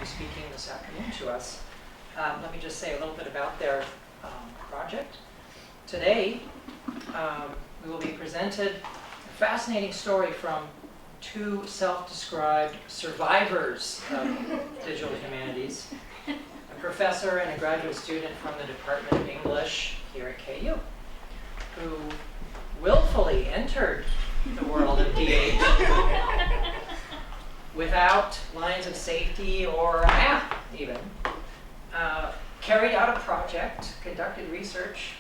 be speaking this afternoon to us. Let me just say a little bit about their project. Today, we will be presented a fascinating story from two self-described survivors of digital humanities, a professor and a graduate student from the Department of English here at KU, who willfully entered the world of DH without lines of safety or a map even, carried out a project, conducted research,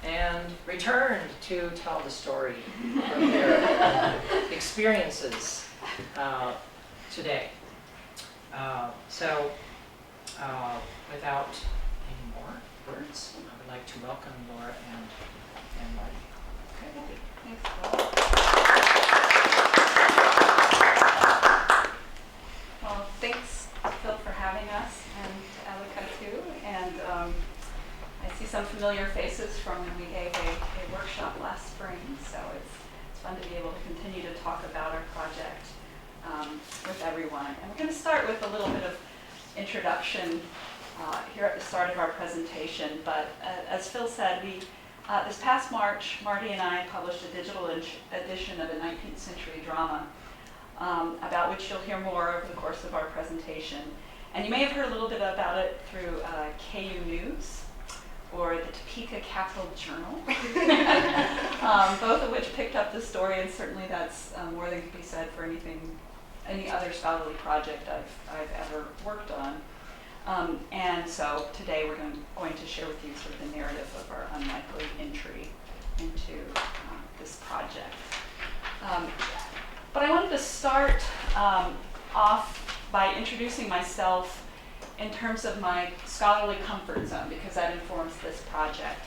and returned to tell the story of their experiences today. So without any more words, I would like to welcome Laura and Marty. Okay. Thanks, Paul. Well, thanks, Phil, for having us, and Alika too. And I see some familiar faces from when we gave a workshop last spring, so it's fun to be able to continue to talk about our project with everyone. And we're going to start with a little bit of introduction here at the start of our presentation. But as Phil said, this past March, Marty and I published a digital edition of a 19th-century drama about which you'll hear more over the course of our presentation. And you may have heard a little bit about it through KU News or the Topeka Capital Journal, both of which picked up the story, and certainly that's more than can be said for any other scholarly project I've ever worked on. And so today we're going to share with you sort of the narrative of our unlikely entry into this project. But I wanted to start off by introducing myself in terms of my scholarly comfort zone, because that informs this project.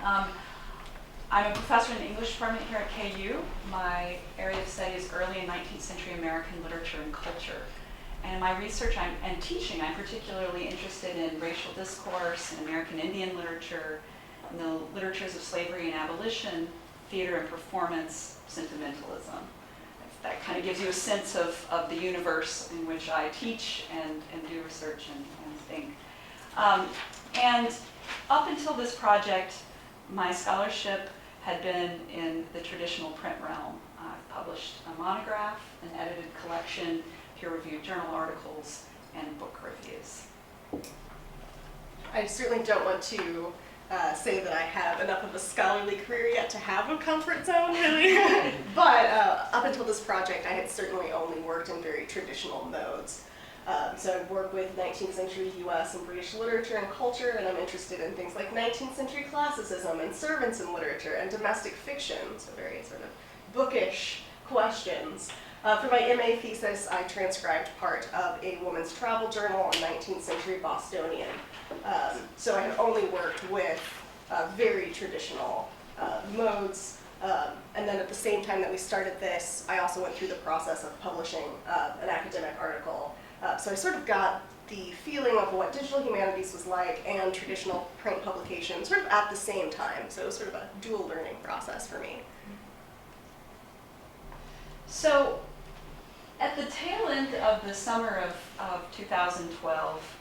I'm a professor in the English department here at KU. My area of study is early and 19th century American literature and culture. And in my research and teaching, I'm particularly interested in racial discourse and American Indian literature, and the literatures of slavery and abolition, theater and performance, sentimentalism. That kind of gives you a sense of the universe in which I teach and do research and think. And up until this project, my scholarship had been in the traditional print realm. I've published a monograph, an edited collection, peer-reviewed journal articles, and book reviews. I certainly don't want to say that I have enough of a scholarly career yet to have a comfort zone, really. But up until this project, I had certainly only worked in very traditional modes. So I've worked with 19th century US and British literature and culture, and I'm interested in things like 19th century classicism and servants in literature and domestic fiction, so very sort of bookish questions. For my MA thesis, I transcribed part of a woman's travel journal on 19th century Bostonian. So I had only worked with very traditional modes. And then at the same time that we started this, I also went through the process of publishing an academic article. So I sort of got the feeling of what digital humanities was like and traditional print publication sort of at the same time. So it was sort of a dual learning process for me. So at the tail end of the summer of 2012,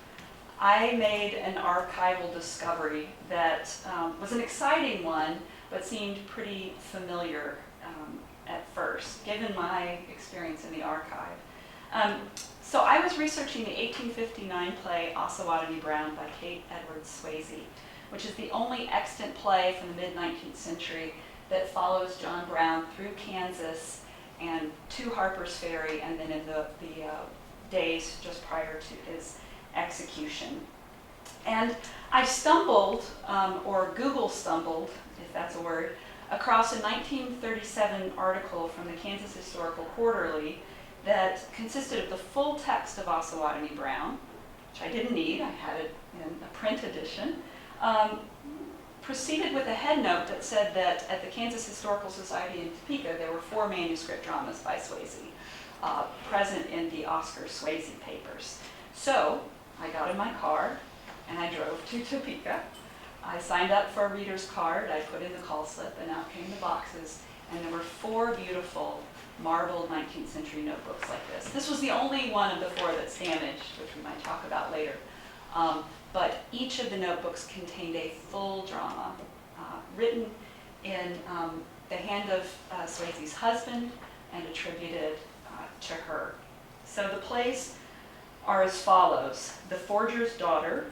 I made an archival discovery that was an exciting one, but seemed pretty familiar at first, given my experience in the archive. So I was researching the 1859 play Osawatomie Brown by Kate Edwards Swayze, which is the only extant play from the mid-19th century that follows John Brown through Kansas and to Harper's Ferry, and then in the days just prior to his execution. And I stumbled, or Google stumbled, if that's a word, across a 1937 article from the Kansas Historical Quarterly that consisted of the full text of Osawatomie Brown, which I didn't need, I had it in a print edition, proceeded with a headnote that said that at the Kansas Historical Society in Topeka, there were 4 manuscript dramas by Swayze present in the Oscar Swayze papers. So I got in my car and I drove to Topeka. I signed up for a reader's card, I put in the call slip, and out came the boxes, and there were 4 beautiful marbled 19th century notebooks like this. This was the only one of the four that's damaged, which we might talk about later. But each of the notebooks contained a full drama written in the hand of Swayze's husband and attributed to her. So the plays are as follows: The Forger's Daughter,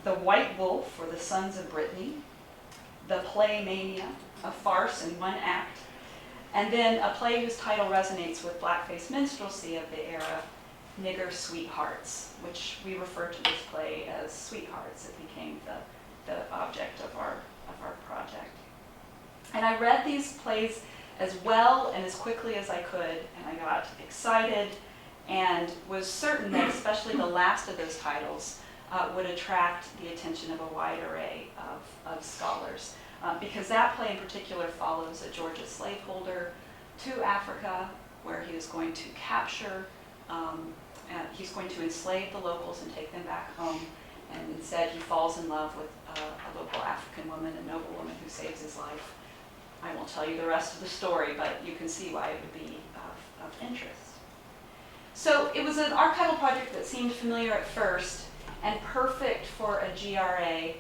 The White Wolf, or The Sons of Brittany, The Play Mania, a farce in one act, and then a play whose title resonates with blackface minstrelsy of the era, Nigger Sweethearts, which we refer to this play as Sweethearts. It became the object of our project. And I read these plays as well and as quickly as I could, and I got excited and was certain that especially the last of those titles would attract the attention of a wide array of scholars. Because that play in particular follows a Georgia slaveholder to Africa, where he is going to capture, he's going to enslave the locals and take them back home, and instead he falls in love with a local African woman, a noble woman who saves his life. I won't tell you the rest of the story, but you can see why it would be of interest. So it was an archival project that seemed familiar at first and perfect for a GRA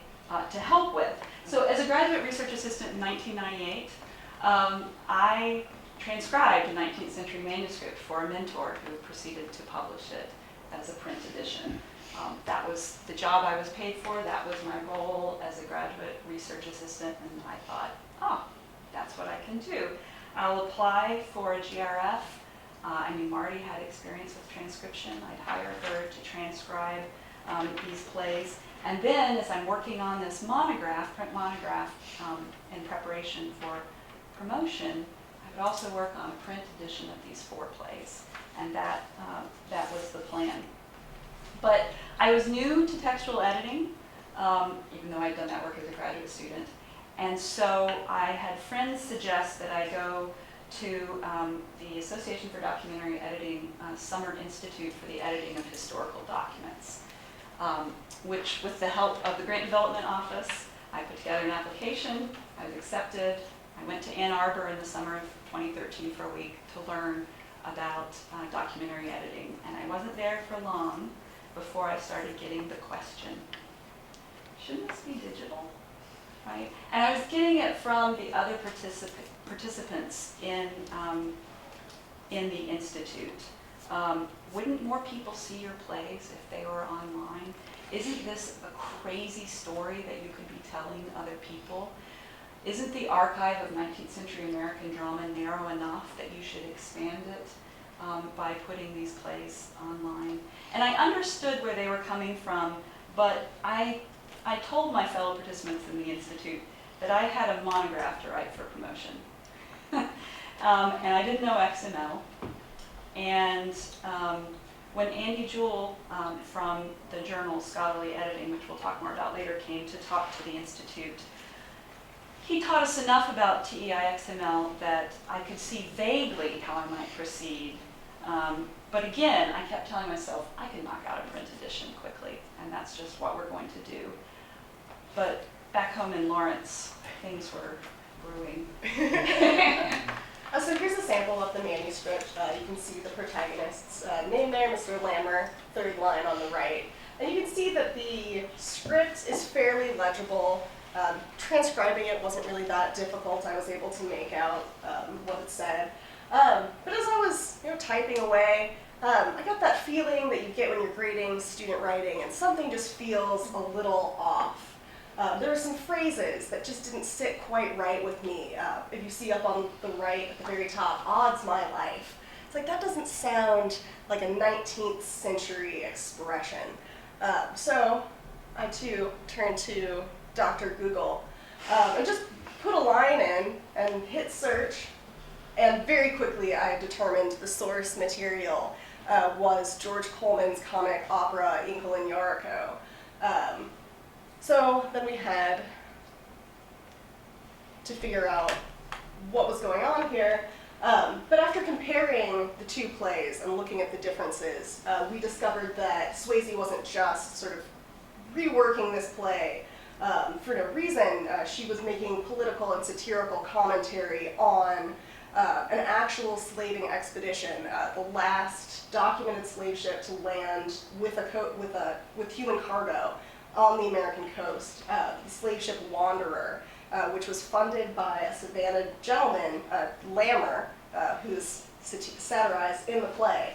to help with. So as a graduate research assistant in 1998, I transcribed a 19th century manuscript for a mentor who proceeded to publish it as a print edition. That was the job I was paid for. That was my role as a graduate research assistant, and I thought, oh, that's what I can do. I'll apply for a GRF. I knew Marty had experience with transcription. I'd hire her to transcribe these plays. And then, as I'm working on this monograph, print monograph, in preparation for promotion, I would also work on a print edition of these four plays. And that was the plan. But I was new to textual editing, even though I'd done that work as a graduate student. And so I had friends suggest that I go to the Association for Documentary Editing Summer Institute for the Editing of Historical Documents, which, with the help of the Grant Development Office, I put together an application. I was accepted. I went to Ann Arbor in the summer of 2013 for a week to learn about documentary editing. And I wasn't there for long before I started getting the question, shouldn't this be digital? Right? And I was getting it from the other participants in the Institute. Wouldn't more people see your plays if they were online? Isn't this a crazy story that you could be telling other people? Isn't the archive of 19th century American drama narrow enough that you should expand it by putting these plays online? And I understood where they were coming from, but I told my fellow participants in the Institute that I had a monograph to write for promotion. And I didn't know XML. And when Andy Jewell from the journal Scholarly Editing, which we'll talk more about later, came to talk to the Institute, he taught us enough about TEI XML that I could see vaguely how I might proceed. But again, I kept telling myself, I can knock out a print edition quickly, and that's just what we're going to do. But back home in Lawrence, things were brewing. So here's a sample of the manuscript. You can see the protagonist's name there, Mr. Lammer, third line on the right. And you can see that the script is fairly legible. Transcribing it wasn't really that difficult. I was able to make out what it said. But as I was typing away, I got that feeling that you get when you're grading student writing, and something just feels a little off. There were some phrases that just didn't sit quite right with me. If you see up on the right at the very top, odds my life. It's like, that doesn't sound like a 19th century expression. So I too turned to Dr. Google and just put a line in and hit search. And very quickly I determined the source material was George Coleman's comic opera Inkle and Yarico. So then we had to figure out what was going on here. But after comparing the two plays and looking at the differences, we discovered that Swayze wasn't just sort of reworking this play for no reason. She was making political and satirical commentary on an actual slaving expedition, the last documented slave ship to land with human cargo on the American coast, the slave ship Wanderer, which was funded by a Savannah gentleman, Lammer, who's satirized in the play.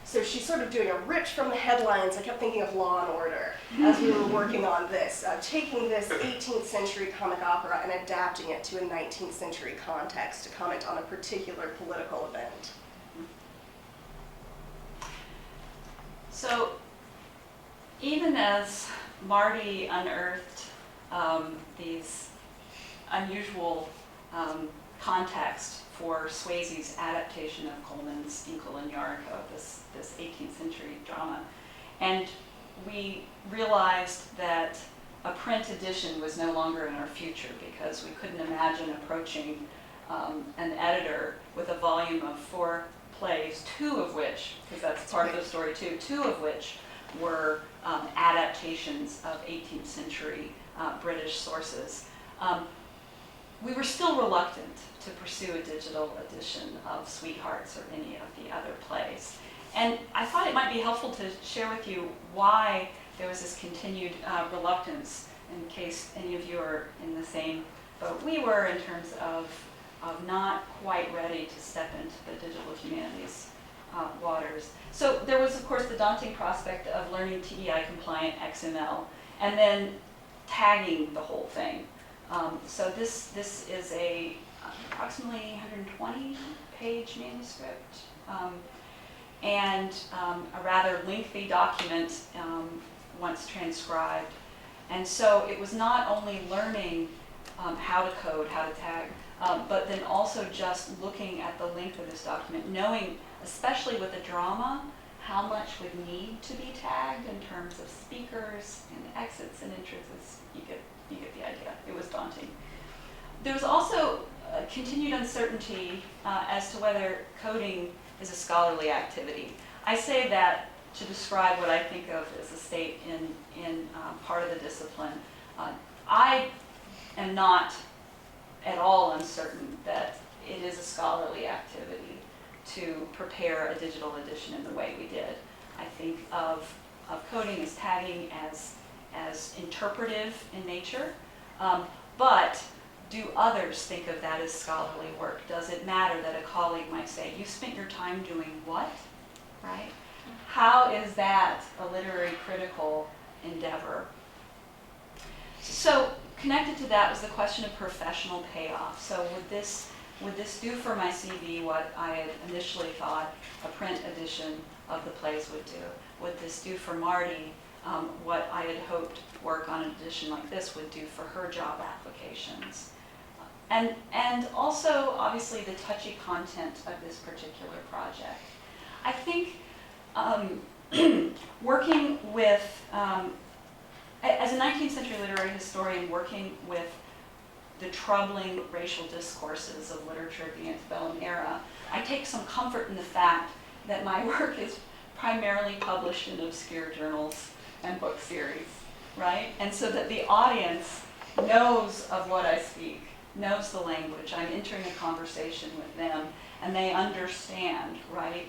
So she's sort of doing a rip from the headlines. I kept thinking of Law and Order as we were working on this, taking this 18th century comic opera and adapting it to a 19th century context to comment on a particular political event. So even as Marty unearthed these unusual context for Swayze's adaptation of Coleman's Inkle and Yarico, this 18th century drama, and we realized that a print edition was no longer in our future because we couldn't imagine approaching an editor with a volume of 4 plays, 2 of which, because that's part of the story too, 2 of which were adaptations of 18th century British sources. We were still reluctant to pursue a digital edition of Sweethearts or any of the other plays. And I thought it might be helpful to share with you why there was this continued reluctance, in case any of you are in the same boat we were, in terms of not quite ready to step into the digital humanities waters. So there was, of course, the daunting prospect of learning TEI-compliant XML and then tagging the whole thing. So this is a approximately 120-page manuscript and a rather lengthy document once transcribed. And so it was not only learning how to code, how to tag, but then also just looking at the length of this document, knowing, especially with the drama, how much would need to be tagged in terms of speakers and exits and entrances. You get the idea. It was daunting. There was also continued uncertainty as to whether coding is a scholarly activity. I say that to describe what I think of as a state in part of the discipline. I am not at all uncertain that it is a scholarly activity to prepare a digital edition in the way we did. I think of coding as tagging as interpretive in nature, but do others think of that as scholarly work? Does it matter that a colleague might say, you spent your time doing what, right? How is that a literary critical endeavor? So connected to that was the question of professional payoff. So would this do for my CV what I had initially thought a print edition of the plays would do? Would this do for Marty what I had hoped work on an edition like this would do for her job applications? And also, obviously, the touchy content of this particular project. I think working with, as a 19th century literary historian, working with the troubling racial discourses of literature of the antebellum era, I take some comfort in the fact that my work is primarily published in obscure journals and book series, right? And so that the audience knows of what I speak, knows the language. I'm entering a conversation with them, and they understand, right,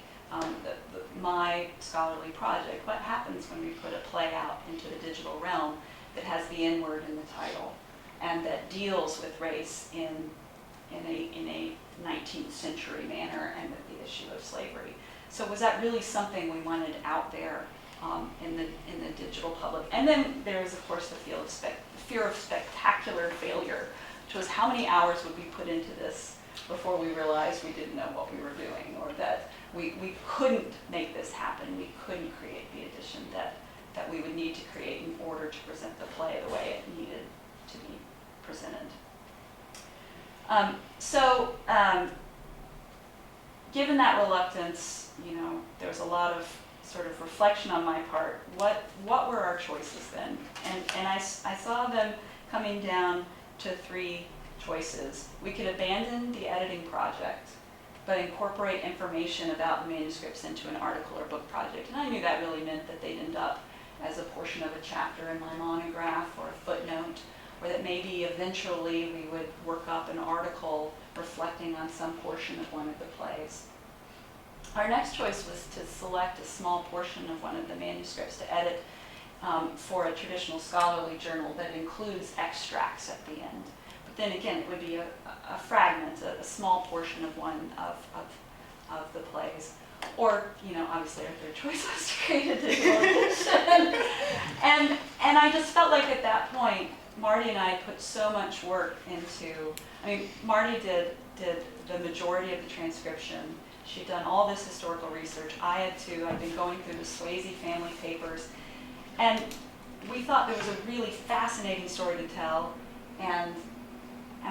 my scholarly project. What happens when we put a play out into the digital realm that has the N-word in the title and that deals with race in a 19th century manner and with the issue of slavery? So was that really something we wanted out there in the digital public? And then there is, of course, the fear of spectacular failure, which was how many hours would we put into this before we realized we didn't know what we were doing, or that we couldn't make this happen. We couldn't create the edition that we would need to create in order to present the play the way it needed to be presented. Given that reluctance, there was a lot of sort of reflection on my part. What were our choices then? And I saw them coming down to 3 choices. We could abandon the editing project, but incorporate information about the manuscripts into an article or book project. And I knew that really meant that they'd end up as a portion of a chapter in my monograph or a footnote, or that maybe eventually we would work up an article reflecting on some portion of one of the plays. Our next choice was to select a small portion of one of the manuscripts to edit for a traditional scholarly journal that includes extracts at the end. But then again, it would be a fragment, a small portion of one of the plays. Or, obviously our third choice was to create a digital edition. And I just felt like at that point, Marty and I put so much work into, Marty did the majority of the transcription. She'd done all this historical research. I had too. I'd been going through the Swayze family papers. And we thought there was a really fascinating story to tell. And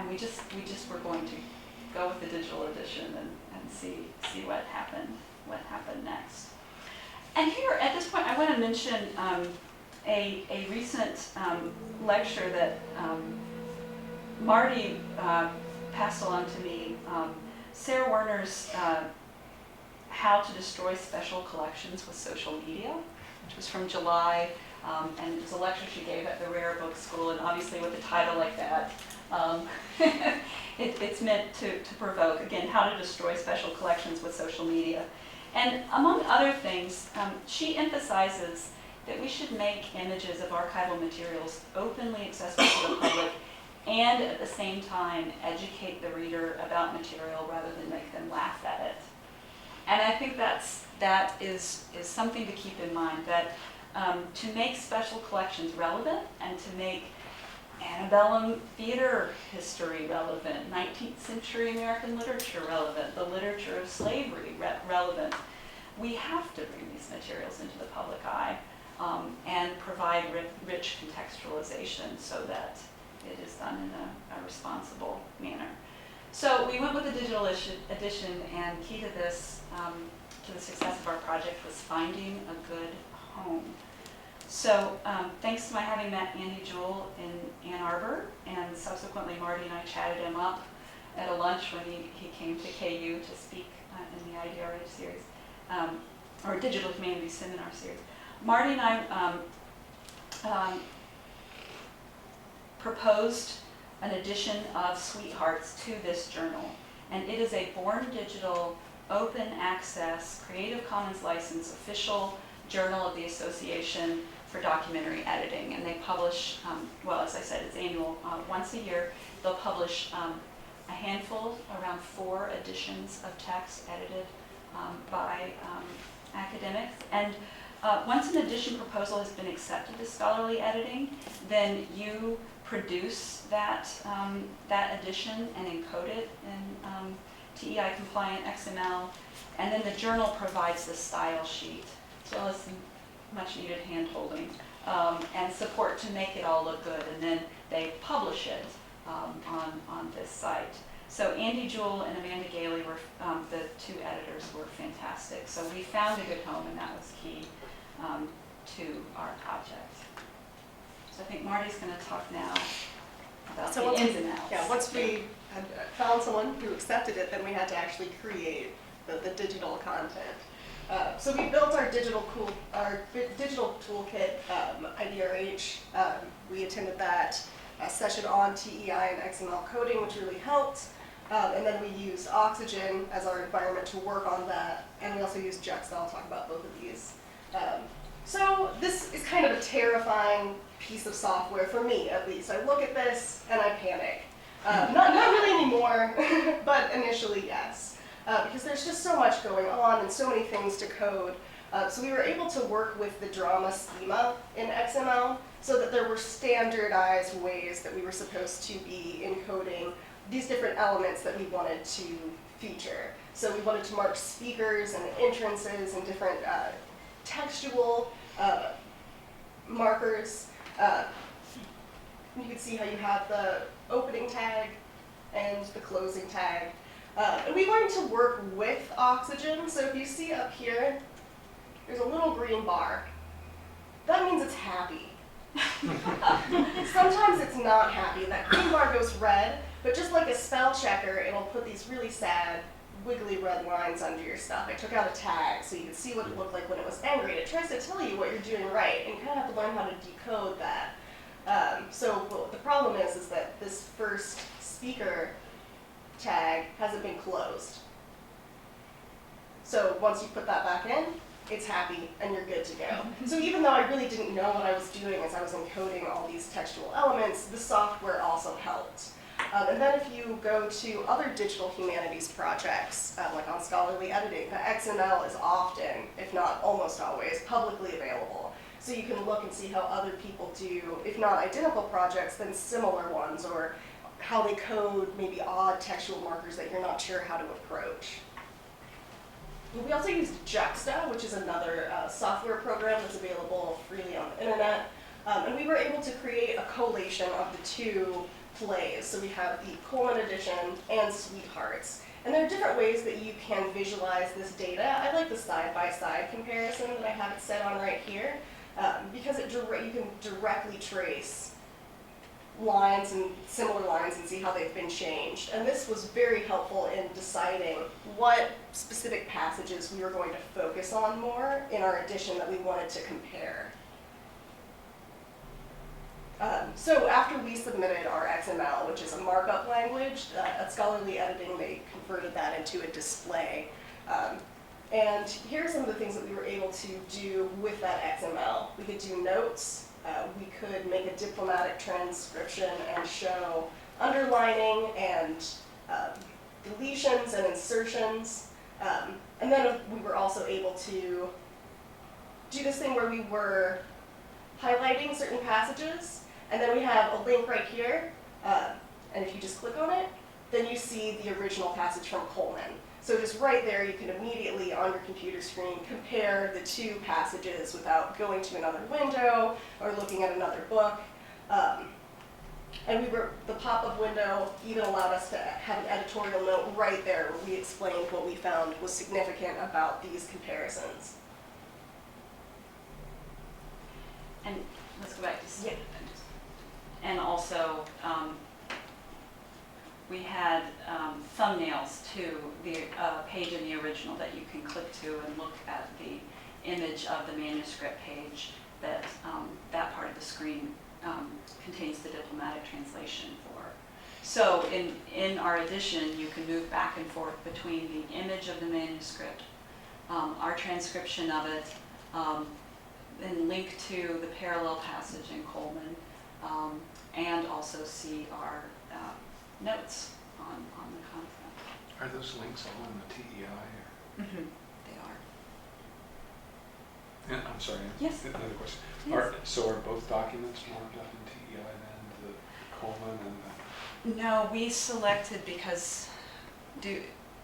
we just were going to go with the digital edition and see what happened next. And here, at this point, I want to mention a recent lecture that Marty passed along to me, Sarah Werner's How to Destroy Special Collections with Social Media, which was from July, and it was a lecture she gave at the Rare Book School, and obviously with a title like that, it's meant to provoke, again, how to destroy special collections with social media. And among other things, she emphasizes that we should make images of archival materials openly accessible to the public and at the same time educate the reader about material rather than make them laugh at it. And I think that is something to keep in mind, that to make special collections relevant and to make antebellum theater history relevant, 19th century American literature relevant, the literature of slavery relevant, we have to bring these materials into the public eye and provide rich contextualization so that it is done in a responsible manner. So we went with the digital edition, and key to this, to the success of our project, was finding a good home. So thanks to my having met Andy Jewell in Ann Arbor, and subsequently Marty and I chatted him up at a lunch when he came to KU to speak in the IDRH series, or Digital Humanities Seminar series. Marty and I proposed an edition of Sweethearts to this journal, and it is a born digital, open access, Creative Commons license official journal of the Association for Documentary Editing, and they publish, well, as I said, it's annual, once a year. They'll publish a handful, around 4 editions of text edited by academics. And once an edition proposal has been accepted as scholarly editing, then you produce that edition and encode it in TEI compliant XML, and then the journal provides the style sheet, as well as some much needed hand holding and support to make it all look good, and then they publish it on this site. So Andy Jewell and Amanda Gailey were the 2 editors, were fantastic. So we found a good home, and that was key to our project. So I think Marty's going to talk now about the ins and outs. Yeah, once we had found someone who accepted it, then we had to actually create the digital content. So we built our digital toolkit, IDRH. We attended that session on TEI and XML coding, which really helped. And then we used Oxygen as our environment to work on that. And we also used Juxta. I'll talk about both of these. So this is kind of a terrifying piece of software, for me at least. I look at this and I panic. Not really anymore, but initially yes. Because there's just so much going on and so many things to code. So we were able to work with the drama schema in XML so that there were standardized ways that we were supposed to be encoding these different elements that we wanted to feature. So we wanted to mark speakers and entrances and different textual markers. You can see how you have the opening tag and the closing tag. And we learned to work with Oxygen. So if you see up here, there's a little green bar. That means it's happy. Sometimes it's not happy. That green bar goes red, but just like a spell checker, it'll put these really sad, wiggly red lines under your stuff. I took out a tag so you could see what it looked like when it was angry. It tries to tell you what you're doing right, and you kind of have to learn how to decode that. So the problem is that this first speaker tag hasn't been closed. So once you put that back in, it's happy and you're good to go. So even though I really didn't know what I was doing as I was encoding all these textual elements, the software also helped. And then if you go to other digital humanities projects, like on scholarly editing, the XML is often, if not almost always, publicly available. So you can look and see how other people do, if not identical projects, then similar ones, or how they code maybe odd textual markers that you're not sure how to approach. We also used Juxta, which is another software program that's available freely on the internet. And we were able to create a collation of the two plays. So we have the Coleman edition and Sweethearts. And there are different ways that you can visualize this data. I like the side-by-side comparison that I have it set on right here, because you can directly trace lines and similar lines and see how they've been changed. And this was very helpful in deciding what specific passages we were going to focus on more in our edition that we wanted to compare. So after we submitted our XML, which is a markup language, at Scholarly Editing they converted that into a display. And here are some of the things that we were able to do with that XML. We could do notes. We could make a diplomatic transcription and show underlining and deletions and insertions. And then we were also able to do this thing where we were highlighting certain passages, and then we have a link right here, and if you just click on it, then you see the original passage from Coleman. So just right there, you can immediately, on your computer screen, compare the two passages without going to another window or looking at another book. And the pop-up window even allowed us to have an editorial note right there where we explained what we found was significant about these comparisons. And let's go back to Steve. And also, we had thumbnails to the page in the original that you can click to and look at the image of the manuscript page that that part of the screen contains the diplomatic translation for. So in our edition, you can move back and forth between the image of the manuscript, our transcription of it, then link to the parallel passage in Coleman, and also see our notes on the content. Are those links all in the TEI? Or? Mm-hmm. They are. Yeah, I'm sorry. Yes. Another question. Yes. So are both documents marked up in TEI then, the Coleman and the... No, we selected because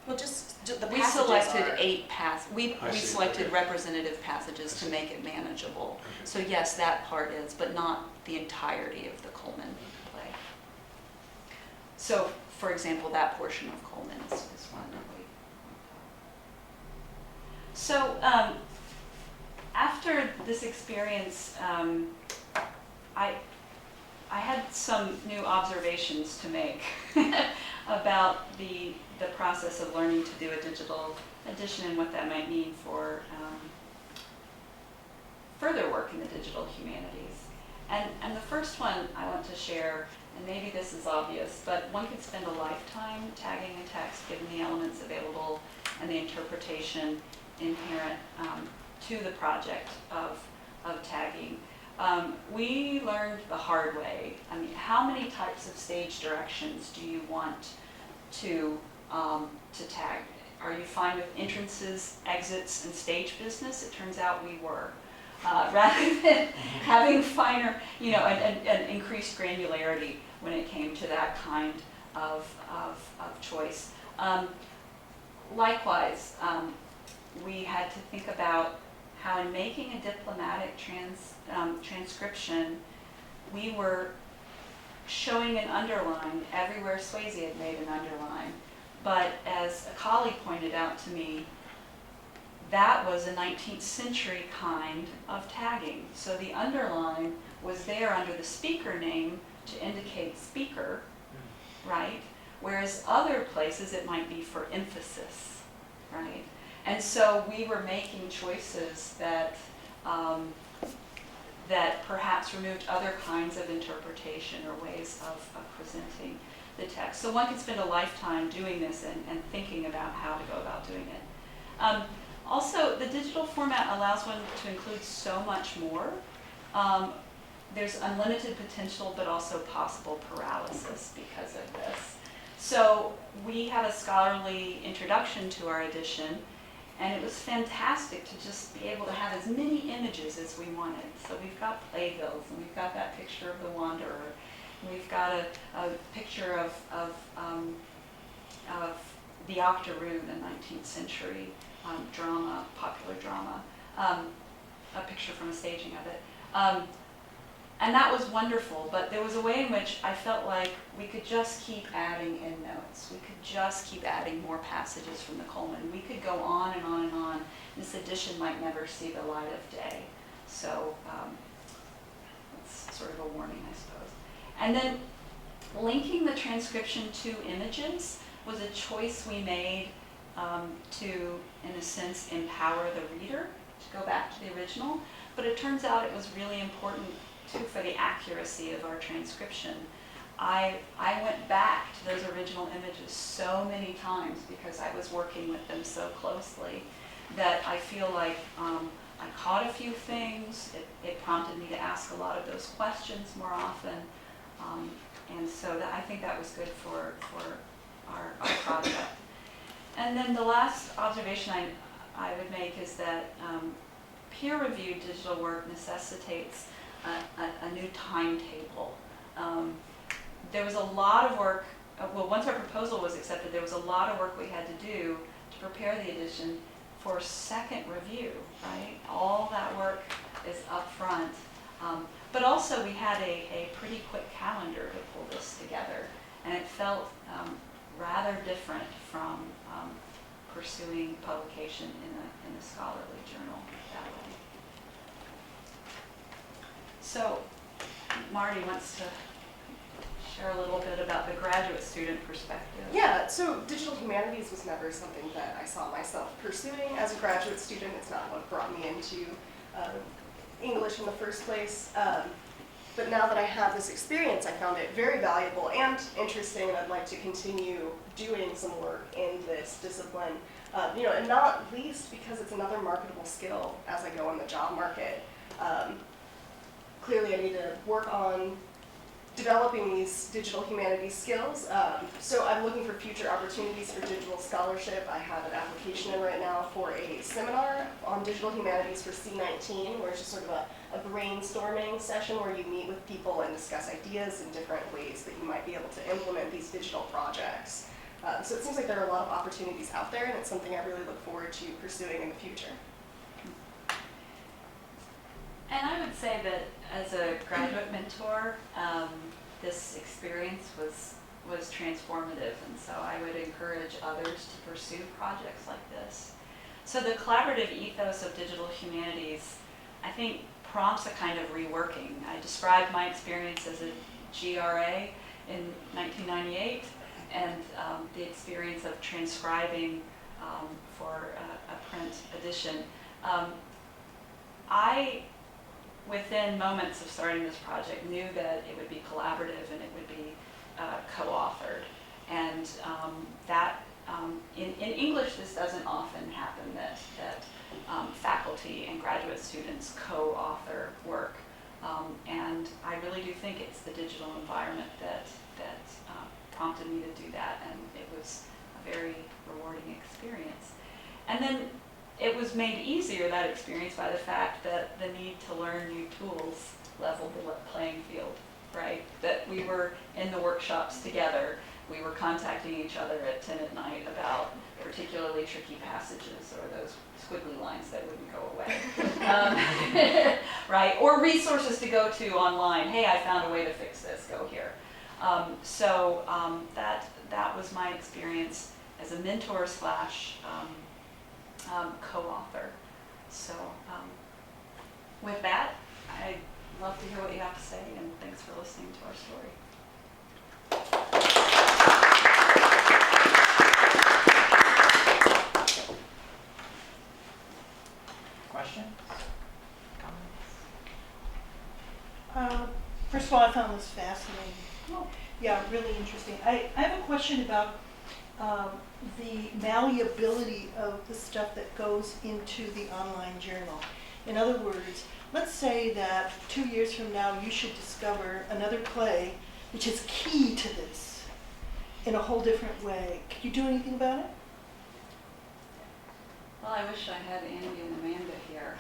Well, just the we passages selected are... 8 we see. selected Okay. representative passages I to see. make it manageable. Okay. So yes, that part is, but not the entirety of the Coleman play. So, for example, that portion of Coleman is one that we. So after this experience, I had some new observations to make about the process of learning to do a digital edition and what that might mean for further work in the digital humanities. And the first one I want to share, and maybe this is obvious, but one could spend a lifetime tagging a text given the elements available and the interpretation inherent to the project of tagging. We learned the hard way. I mean, how many types of stage directions do you want to tag? Are you fine with entrances, exits, and stage business? It turns out we were. Rather than having finer, and increased granularity when it came to that kind of choice. Likewise, we had to think about how in making a diplomatic transcription, we were showing an underline everywhere Swayze had made an underline. But as a colleague pointed out to me, that was a 19th century kind of tagging. So the underline was there under the speaker name to indicate speaker, right? Whereas other places it might be for emphasis, right? And so we were making choices that that perhaps removed other kinds of interpretation or ways of presenting the text. So one could spend a lifetime doing this and thinking about how to go about doing it. Also, the digital format allows one to include so much more. There's unlimited potential, but also possible paralysis because of this. So we had a scholarly introduction to our edition, and it was fantastic to just be able to have as many images as we wanted. So we've got playbills, and we've got that picture of the Wanderer, and we've got a picture of the Octoroon, a 19th century drama, popular drama, a picture from a staging of it. And that was wonderful, but there was a way in which I felt like we could just keep adding endnotes. We could just keep adding more passages from the Coleman. We could go on and on and on. This edition might never see the light of day. So that's sort of a warning, I suppose. And then linking the transcription to images was a choice we made to, in a sense, empower the reader to go back to the original. But it turns out it was really important too for the accuracy of our transcription. I went back to those original images so many times because I was working with them so closely that I feel like I caught a few things. It prompted me to ask a lot of those questions more often. And so I think that was good for our project. And then the last observation I would make is that peer-reviewed digital work necessitates a new timetable. There was a lot of work, well, once our proposal was accepted, there was a lot of work we had to do to prepare the edition for second review, right? All that work is up front. But also we had a pretty quick calendar to pull this together, and it felt rather different from pursuing publication in a scholarly journal that way. So Marty wants to share a little bit about the graduate student perspective. Yeah, so digital humanities was never something that I saw myself pursuing as a graduate student. It's not what brought me into English in the first place. But now that I have this experience, I found it very valuable and interesting, and I'd like to continue doing some work in this discipline. And not least because it's another marketable skill as I go in the job market. Clearly I need to work on developing these digital humanities skills. So I'm looking for future opportunities for digital scholarship. I have an application in right now for a seminar on digital humanities for C19, where it's just sort of a brainstorming session where you meet with people and discuss ideas in different ways that you might be able to implement these digital projects. So it seems like there are a lot of opportunities out there, and it's something I really look forward to pursuing in the future. And I would say that as a graduate mentor, this experience was transformative, and so I would encourage others to pursue projects like this. So the collaborative ethos of digital humanities, I think, prompts a kind of reworking. I described my experience as a GRA in 1998, and the experience of transcribing for a print edition. I, within moments of starting this project, knew that it would be collaborative and it would be co-authored. And in English, this doesn't often happen, that faculty and graduate students co-author work. And I really do think it's the digital environment that prompted me to do that, and it was a very rewarding experience. And then it was made easier, that experience, by the fact that the need to learn new tools leveled the playing field, right? That we were in the workshops together, we were contacting each other at 10 at night about particularly tricky passages or those squiggly lines that wouldn't go away, right? Or resources to go to online. Hey, I found a way to fix this, go here. So that was my experience as a mentor slash co-author. So with that, I'd love to hear what you have to say, and thanks for listening to our story. Questions? Comments? First of all, I found this fascinating. Oh. Yeah, really interesting. I have a question about the malleability of the stuff that goes into the online journal. In other words, let's say that 2 years from now you should discover another play which is key to this in a whole different way. Could you do anything about it? Well, I wish I had Andy and Amanda here.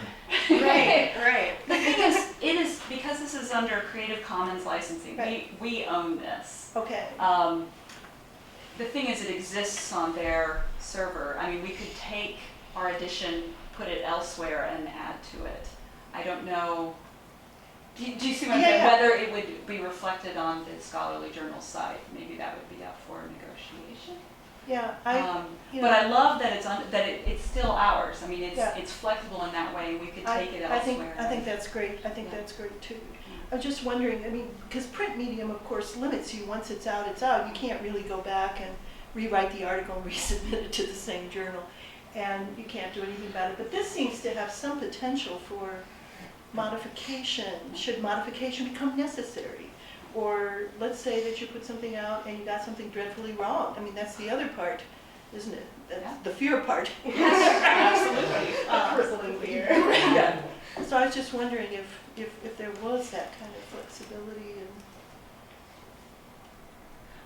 Right. The thing is, it is, because this is under Creative Commons licensing, Right. we own this. Okay. The thing is, it exists on their server. I mean, we could take our edition, put it elsewhere, and add to it. I don't know. Do you see what I'm saying? Yeah. Whether it would be reflected on the scholarly journal site, maybe that would be up for negotiation. Yeah, But I love that it's still ours. I mean, Yeah. it's flexible in that way. We could take it I think elsewhere. that's great. I think Yeah. that's great too. I'm just wondering, I mean, because print medium, of course, limits you. Once it's out, it's out. You can't really go back and rewrite the article and resubmit it to the same journal, and you can't do anything about it. But this seems to have some potential for modification. Should modification become necessary? Or let's say that you put something out and you got something dreadfully wrong. I mean, that's the other part, isn't it? That's Yeah. the fear part. Absolutely. Personal fear. Yeah. So I was just wondering if there was that kind of flexibility. And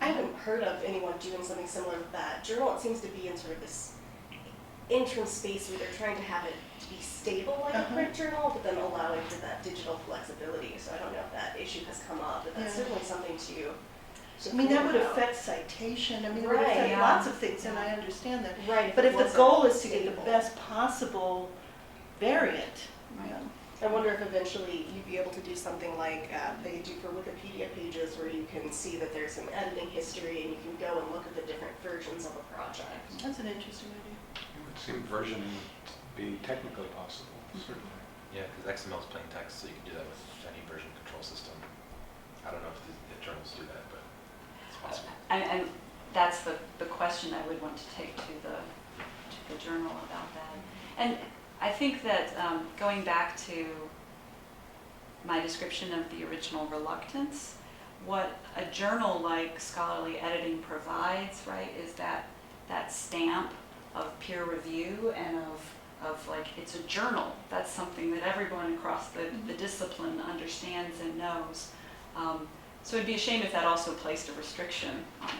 I haven't heard of anyone doing something similar to that. Journal, it seems to be in sort of this interim space where they're trying to have it to be stable like a print journal, but then allowing for that digital flexibility. So I don't know if that issue has come up, but that's Yeah. certainly something to I mean, that think would about. affect citation. I mean, it would Right, affect yeah. lots of things, and I understand that. Right. But if it the wasn't goal is to get the stable. best possible variant, Right. I wonder if eventually you'd be able to do something like they do for Wikipedia pages where you can see that there's some editing history and you can go and look at the different versions of a project. that's an interesting idea. It would seem versioning would be technically possible, certainly. Yeah, because XML is plain text, so you can do that with any version control system. I don't know if the journals do that, but it's possible. And that's the question I would want to take to the journal about that. And I think that going back to my description of the original reluctance, what a journal like scholarly editing provides, right, is that stamp of peer review and of like, it's a journal. That's something that everyone across the discipline understands and knows. So it'd be a shame if that also placed a restriction on it.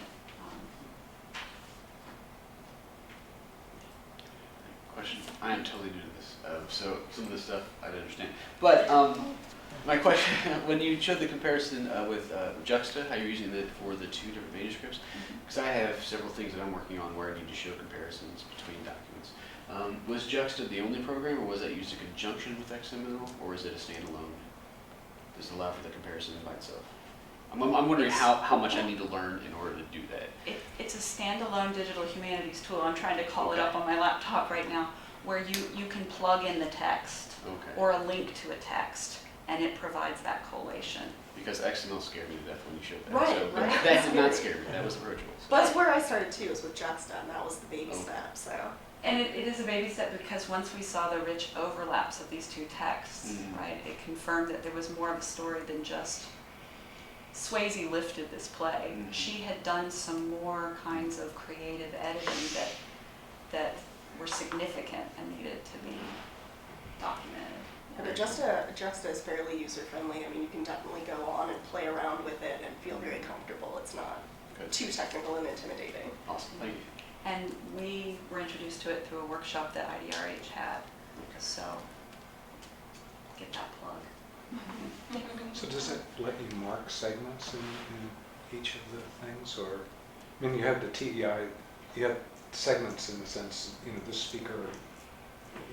Question. I am totally new to this, so some of this stuff I don't understand. But my question, when you showed the comparison with Juxta, how you're using it for the two different manuscripts, because I have several things that I'm working on where I need to show comparisons between documents. Was Juxta the only program, or was that used in conjunction with XML, or is it a standalone? Does it allow for the comparison by itself? I'm wondering how much I need to learn in order to do that. It's a standalone digital humanities tool. I'm trying to call it up on my laptop right now, where you can plug in the text Okay. or a link to a text, and it provides that collation. Because XML scared me to death when you showed that. Right, so right. That did not scare me. That was original. So. That's where I started too, is with Juxta, and that was the baby step, so. And it is a baby step because once we saw the rich overlaps of these two texts, right, it confirmed that there was more of a story than just Swayze lifted this play. She had done some more kinds of creative editing that were significant and needed to be documented. Yeah, but Juxta is fairly user-friendly. I mean, you can definitely go on and play around with it and feel very comfortable. It's not Good. too technical and intimidating. Awesome. Thank you. And we were introduced to it through a workshop that IDRH had, so get that plug. So does it let you mark segments in each of the things, or, I mean, you have the TEI, you have segments in the sense, you know, this speaker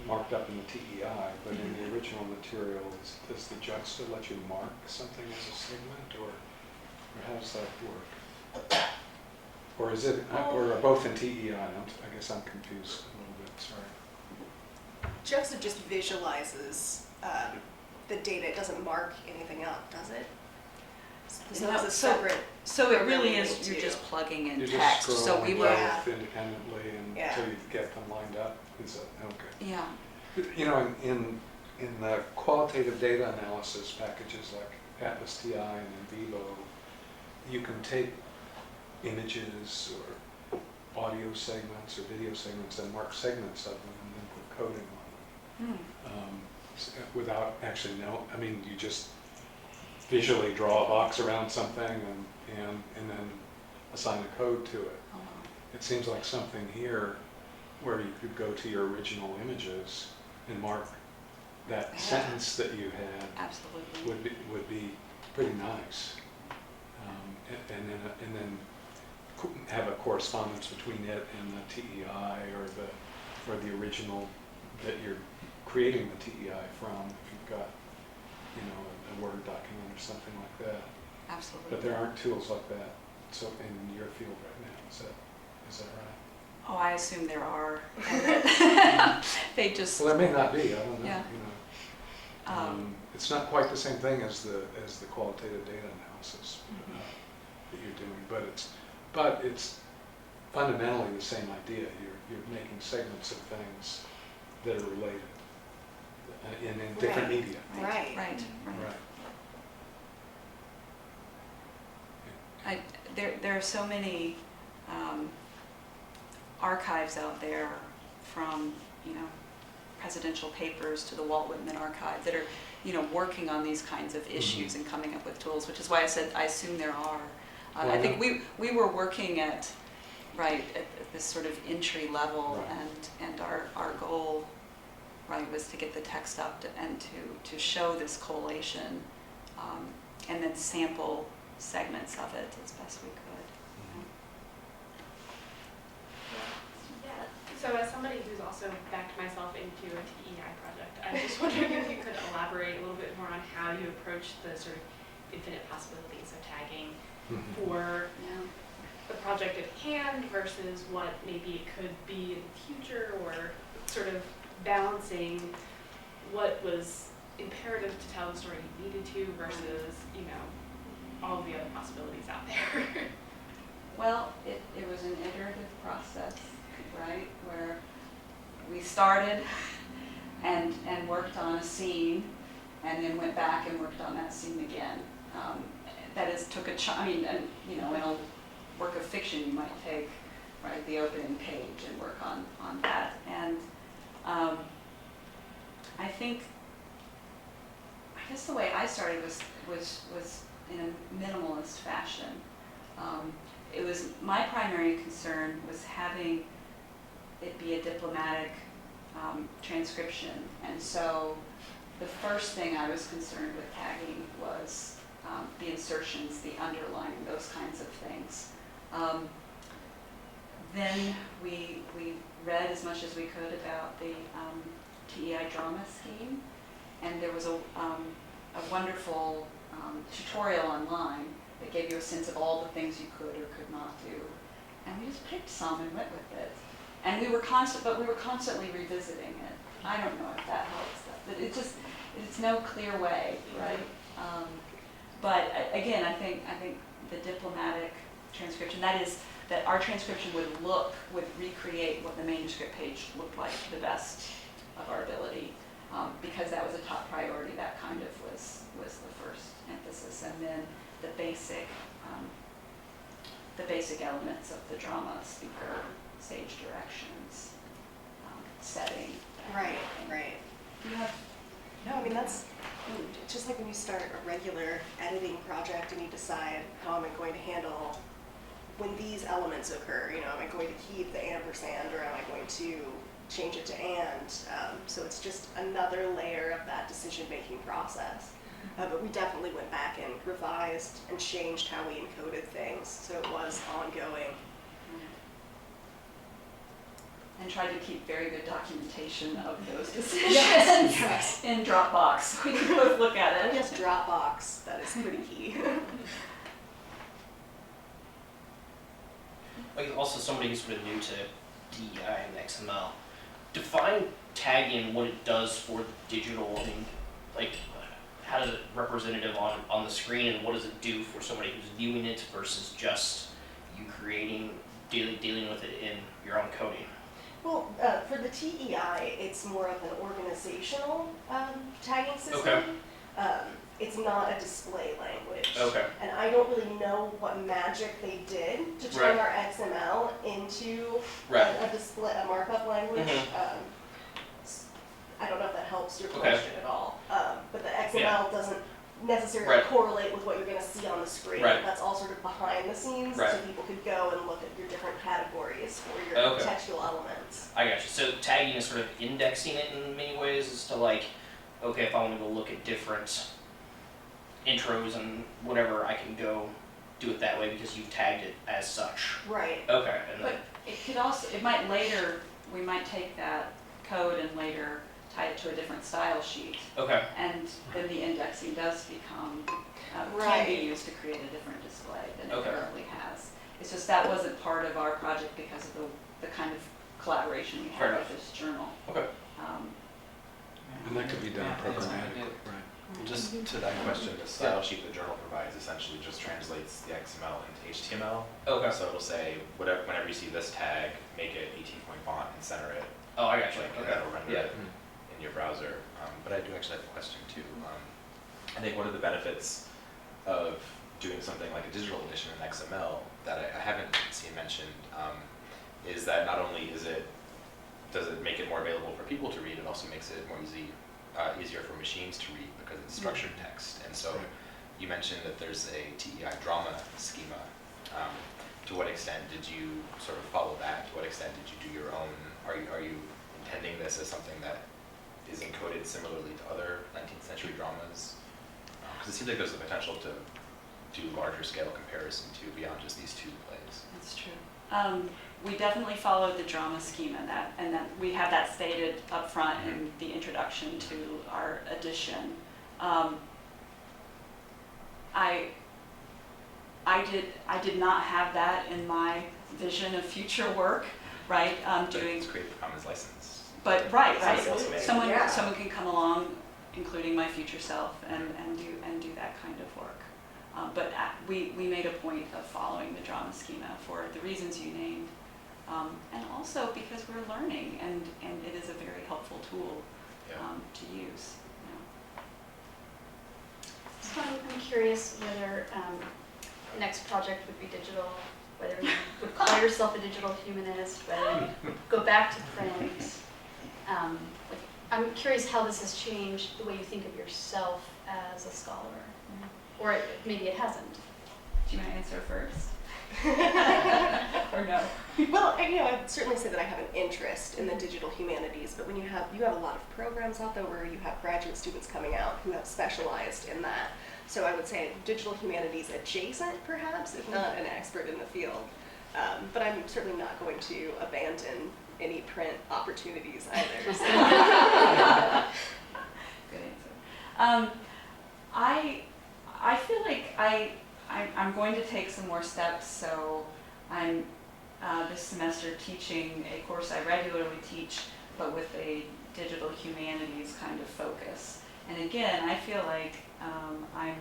marked up in the TEI, but in the original material, does the Juxta let you mark something as a segment, or how does that work? Or is it, or are both in TEI? I guess I'm confused a little bit, sorry. Juxta just visualizes the data. It doesn't mark anything up, does it? So No, it's a separate. So it really programming is, you're too. just plugging in You're text. just So we scrolling were, Yeah. both independently until you get them lined up? Is that, okay. yeah. You know, in the qualitative data analysis packages like Atlas TI and in Vivo, you can take images or audio segments or video segments and mark segments of them and then put coding on them. Without actually you just visually draw a box around something and then assign a code to it. It seems like something here where you could go to your original images and mark that sentence that you had. Absolutely. would be pretty nice. And then have a correspondence between it and the TEI or the original that you're creating the TEI from, if you've got a Word document or something like that. Absolutely. But there aren't tools like that so in your field right now. Is that right? Oh, I assume there are. They just. Well, there may not be. I don't know. Yeah. It's not quite the same thing as the qualitative data analysis that you're doing, but it's fundamentally the same idea. You're making segments of things that are related in different media. Right. There are so many archives out there, from presidential papers to the Walt Whitman archive, that are working on these kinds of issues and coming up with tools, which is why I said I assume there are. Well, I think we were working at this sort of entry level, and our goal was to get the text up and to show this collation, and then sample segments of it as best we could. Yeah. So as somebody who's also backed myself into a TEI project, I was just wondering if you could elaborate a little bit more on how you approach the sort of infinite possibilities of tagging for the project at hand versus what maybe it could be in the future, or sort of balancing what was imperative to tell the story you needed to versus, all of the other possibilities out there. Well, it was an iterative process, right, where we started and worked on a scene, and then went back and worked on that scene again. That is, took a in a work of fiction, you might take the opening page and work on that. And I guess the way I started was in a minimalist fashion. It was, my primary concern was having it be a diplomatic transcription, and so the first thing I was concerned with tagging was the insertions, the underlining, those kinds of things. Then we read as much as we could about the TEI drama scheme, and there was a wonderful tutorial online that gave you a sense of all the things you could or could not do, and we just picked some and went with it. And we were constantly revisiting it. I don't know if that helps, but it's no clear way, right? But again, I think the diplomatic transcription, that is, that our transcription would recreate what the manuscript page looked like to the best of our ability, because that was a top priority. That kind of was the first emphasis, and then the basic elements of the drama, speaker, stage directions, setting. Right. Do you have? No, that's just like when you start a regular editing project and you decide, how am I going to handle when these elements occur? Am I going to keep the ampersand, or am I going to change it to and? So it's just another layer of that decision-making process. But we definitely went back and revised and changed how we encoded things, so it was ongoing. And tried to keep very good documentation of those decisions Yes. in Dropbox. We can both look at it. Yes, Dropbox, that is pretty key. Like, also somebody who's sort of new to DEI and XML, define tagging, what it does for digital. How does it representative on the screen, and what does it do for somebody who's viewing it versus just you dealing with it in your own coding? Well, for the TEI, it's more of an organizational tagging system. Okay. it's not a display language. Okay. And I don't really know what magic they did to turn Right. our XML into Right. a display, a markup language. Mhm. I don't know if that helps your Okay. question at all. But the XML doesn't necessarily Right. correlate with what you're going to see on the screen. Right. That's all sort of behind the scenes, Right. so people could go and look at your different categories for your Okay. textual elements. I got you. So tagging is sort of indexing it in many ways as to like, okay, if I want to go look at different intros and whatever, I can go do it that way because you've tagged it as such. Right. Okay. And But then, it could also, it might later, we might take that code and later tie it to a different style sheet. okay. And then the indexing does become, can be Right. used to create a different display than it Okay. currently has. It's just that wasn't part of our project because of the kind of collaboration we Fair had with enough. this journal. Okay. And that could be done programmatically, right? Just to that question, the style sheet the journal provides essentially just translates the XML into HTML. Okay. So it'll say, whatever, whenever you see this tag, make it 18-point font and center it. Oh, I got you. Like, Okay. that'll render Yeah. it in your browser. But I do actually have a question too. I think one of the benefits of doing something like a digital edition in XML that I haven't seen mentioned is that not only does it make it more available for people to read, it also makes it more easier for machines to read because it's structured text. And so Right. you mentioned that there's a TEI drama schema. To what extent did you sort of follow that? To what extent did you do your own? Are you intending this as something that is encoded similarly to other 19th century dramas? Because it seems like there's the potential to do larger scale comparison too beyond just these two plays. That's true. We definitely followed the drama schema and that we have that stated up front in the introduction to our edition. I did not have that in my vision of future work, right? Doing, It's Creative Commons license. but right. Absolutely. Someone Yeah. can come along, including my future self, and do that kind of work. But we made a point of following the drama schema for the reasons you named, and also because we're learning, and it is a very helpful tool Yeah. to use. So I'm curious whether next project would be digital, whether you would call yourself a digital humanist, whether you go back to print. I'm curious how this has changed the way you think of yourself as a scholar, or maybe it hasn't. Do you want to answer first? Or no? Well, I'd certainly say that I have an interest in the digital humanities, but when you have a lot of programs out there where you have graduate students coming out who have specialized in that. So I would say digital humanities adjacent, perhaps, if not an expert in the field. But I'm certainly not going to abandon any print opportunities either. So. Good answer. I feel like I'm going to take some more steps. So I'm this semester teaching a course I regularly teach, but with a digital humanities kind of focus. And again, I feel like I'm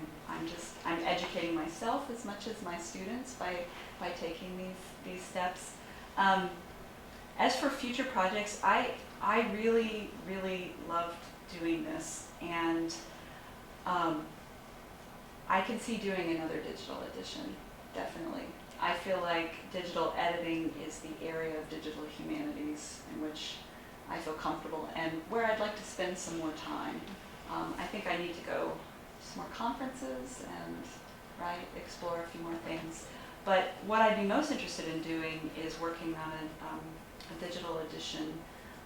educating myself as much as my students by taking these steps. As for future projects, I really, really loved doing this, and I can see doing another digital edition, definitely. I feel like digital editing is the area of digital humanities in which I feel comfortable and where I'd like to spend some more time. I think I need to go to some more conferences and explore a few more things. But what I'd be most interested in doing is working on a digital edition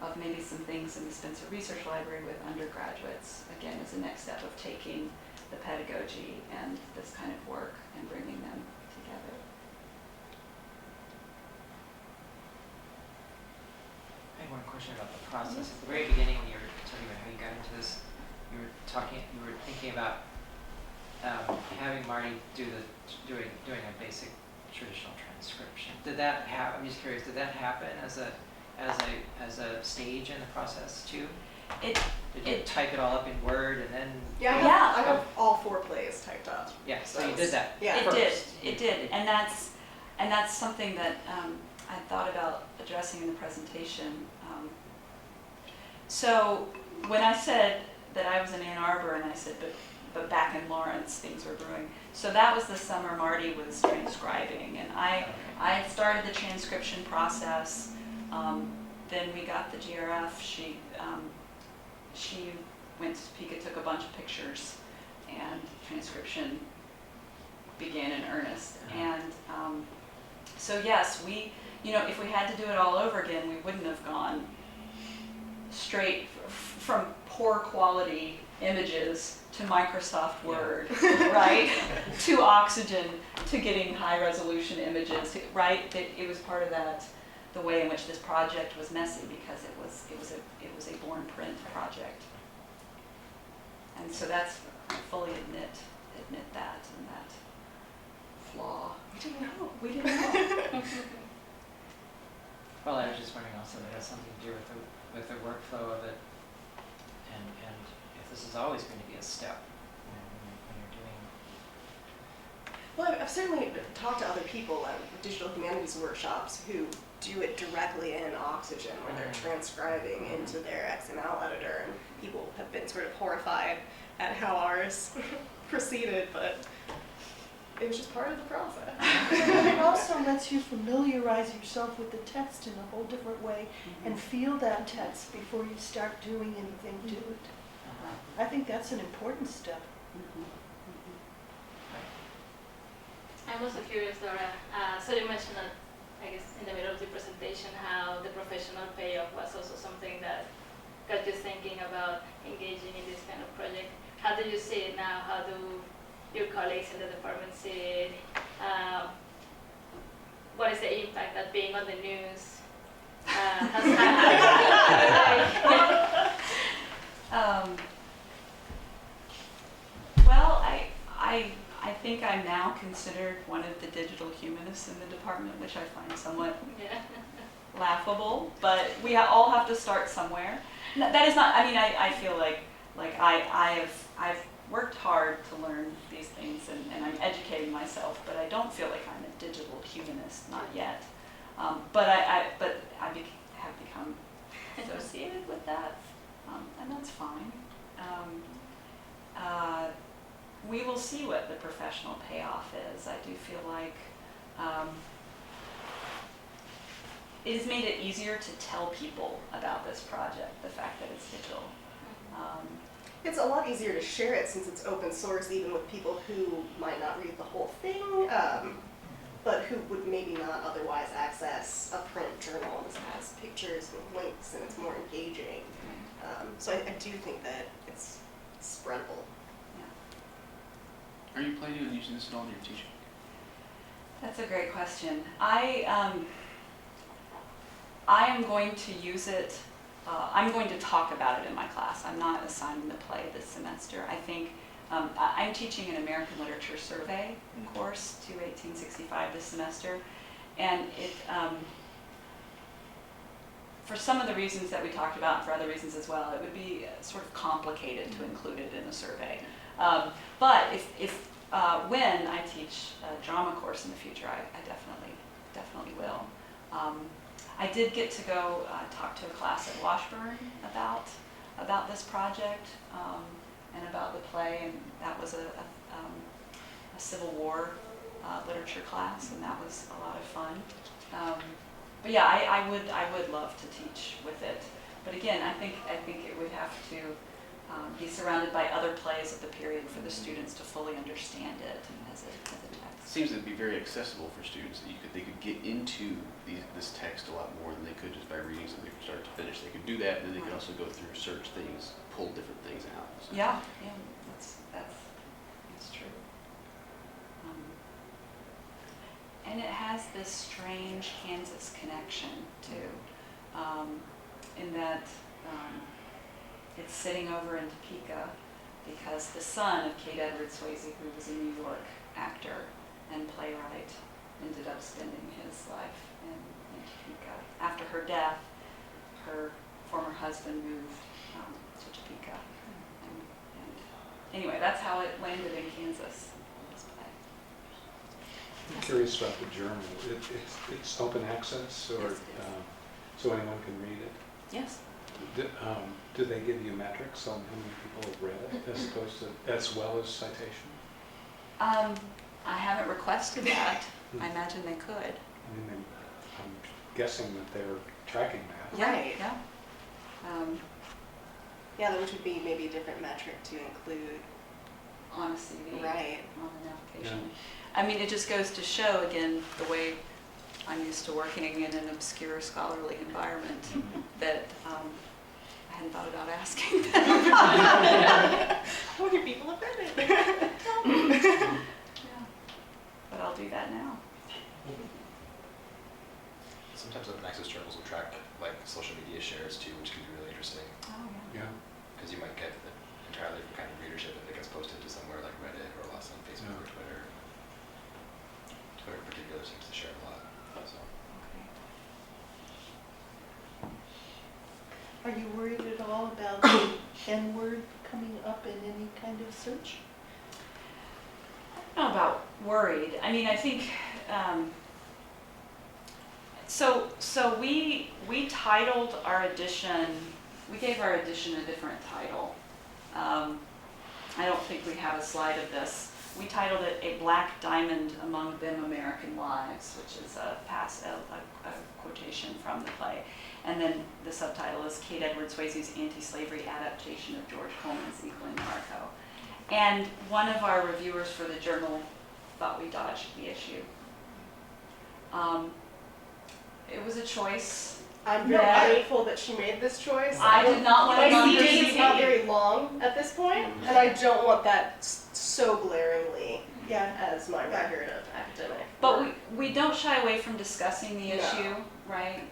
of maybe some things in the Spencer Research Library with undergraduates, again, as a next step of taking the pedagogy and this kind of work and bringing them together. I had one question about the process. At the very beginning, when you were talking about how you got into this, you were thinking about having Marty doing a basic traditional transcription. Did that happen? I'm just curious. Did that happen as a stage in the process too? Did you type it all up in Word and then? Yeah, I have all 4 plays typed up. Yeah. So you did that. Yeah. It did, and that's something that I thought about addressing in the presentation. So when I said that I was in Ann Arbor, and I said, but but back in Lawrence, things were brewing. So that was the summer Marty was transcribing, and I had started the transcription process. Then we got the GRF. She went to Topeka, took a bunch of pictures, and transcription began in earnest. And so yes, we, if we had to do it all over again, we wouldn't have gone straight from poor quality images to Microsoft Word, right? To Oxygen, to getting high resolution images, right? It was part of that, the way in which this project was messy, because it was a born print project. And so that's, I fully admit that and that flaw. We didn't know. We didn't know. Well, I was just wondering also, it has something to do with the workflow of it, and if this is always going to be a step, when you're doing. Well, I've certainly talked to other people at digital humanities workshops who do it directly in Oxygen, where they're transcribing into their XML editor, and people have been sort of horrified at how ours proceeded, but it was just part of the process. It also lets you familiarize yourself with the text in a whole different way and feel that text before you start doing anything to it. I think that's an important step. I'm also curious, Laura. So you mentioned that, I guess, in the middle of the presentation, how the professional payoff was also something that got you thinking about engaging in this kind of project. How do you see it now? How do your colleagues in the department see it? What is the impact that being on the news has had? Well, I think I'm now considered one of the digital humanists in the department, which I find somewhat laughable, but we all have to start somewhere. That is not, I mean, I feel like I've worked hard to learn these things, and I'm educating myself, but I don't feel like I'm a digital humanist, not yet. But I have become associated with that, and that's fine. We will see what the professional payoff is. I do feel like it has made it easier to tell people about this project, the fact that it's digital. It's a lot easier to share it since it's open source, even with people who might not read the whole thing, but who would maybe not otherwise access a print journal. This has pictures and links, and it's more engaging. So I do think that it's spreadable. Are you planning on using this at all in your teaching? That's a great question. I am going to use it. I'm going to talk about it in my class. I'm not assigning the play this semester. I think I'm teaching an American Literature Survey course to 1865 this semester, and it, for some of the reasons that we talked about, and for other reasons as well, it would be sort of complicated to include it in a survey. But when I teach a drama course in the future, I definitely will. I did get to go talk to a class at Washburn about this project and about the play, and that was a Civil War literature class, and that was a lot of fun. But yeah, I would love to teach with it. But again, I think it would have to be surrounded by other plays of the period for the students to fully understand it as a text. It seems to be very accessible for students. That they could get into this text a lot more than they could just by reading something from start to finish. They could do that, and then they could also go through, search things, pull different things out. So. Yeah, that's true. And it has this strange Kansas connection too, in that it's sitting over in Topeka because the son of Kate Edward Swayze, who was a New York actor and playwright, ended up spending his life in Topeka. After her death, her former husband moved to Topeka. And anyway, that's how it landed in Kansas. This play. I'm curious about the journal. It's open access, or Yes, it is. so anyone can read it? Yes. Do they give you metrics on how many people have read it as opposed to, as well as citation? I haven't requested that. I imagine they could. I mean, I'm guessing that they're tracking that. Right. Yeah. Yeah, which would be maybe a different metric to include. On a CV. Right. On an application. I mean, it just goes to show, again, the way I'm used to working in an obscure scholarly environment, that I hadn't thought about asking them. How many people have read it? Yeah. But I'll do that now. Sometimes open access journals will track like social media shares too, which can be really interesting. Oh, yeah. Yeah. Because you might get the entirely different kind of readership if it gets posted to somewhere like Reddit or less on Facebook or Twitter. Twitter in particular seems to share a lot. So. Are you worried at all about the N-word coming up in any kind of search? I don't know about worried. I mean, I think, so we titled our edition, we gave our edition a different title. I don't think we have a slide of this. We titled it A Black Diamond Among Them American Lives, which is a quotation from the play. And then the subtitle is Kate Edward Swayze's anti-slavery adaptation of George Coleman's Equal in Marco. And one of our reviewers for the journal thought we dodged the issue. It was a choice. I'm very Yeah. grateful that she made this choice. I did not want to My run your CV is not CV. very long at this point, and I don't want that so glaringly Yeah. as my record of academic. But work. we don't shy away from discussing the No. issue, right?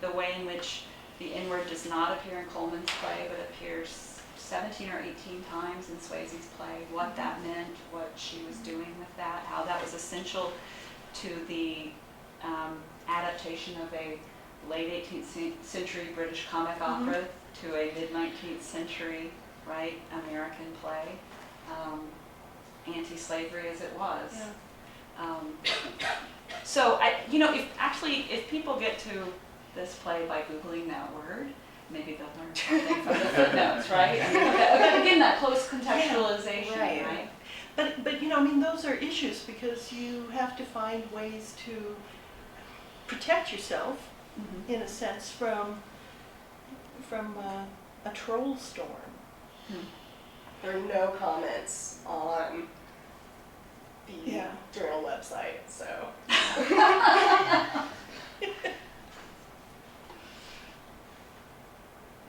The way in which the N-word does not appear in Coleman's play, but appears 17 or 18 times in Swayze's play, what that meant, what she was doing with that, how that was essential to the adaptation of a late 18th century British comic opera to a mid-19th century, right, American play, anti-slavery as it was. Yeah. So if people get to this play by Googling that word, maybe they'll learn something from the footnotes, right? I mean, again, that close contextualization, Right. right? But I mean, those are issues because you have to find ways to protect yourself, in a sense, from a troll storm. There are no comments on the Yeah. journal website, so.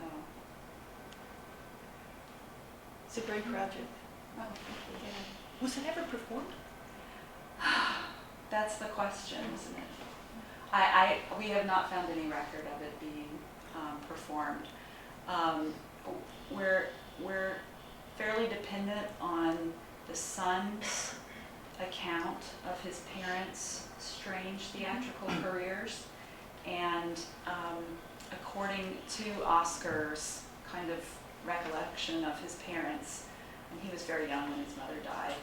Oh. It's a great project. Oh, thank you. Was it ever performed? That's the question, isn't it? We have not found any record of it being performed. We're fairly dependent on the son's account of his parents' strange theatrical careers, and according to Oscar's kind of recollection of his parents, and he was very young when his mother died,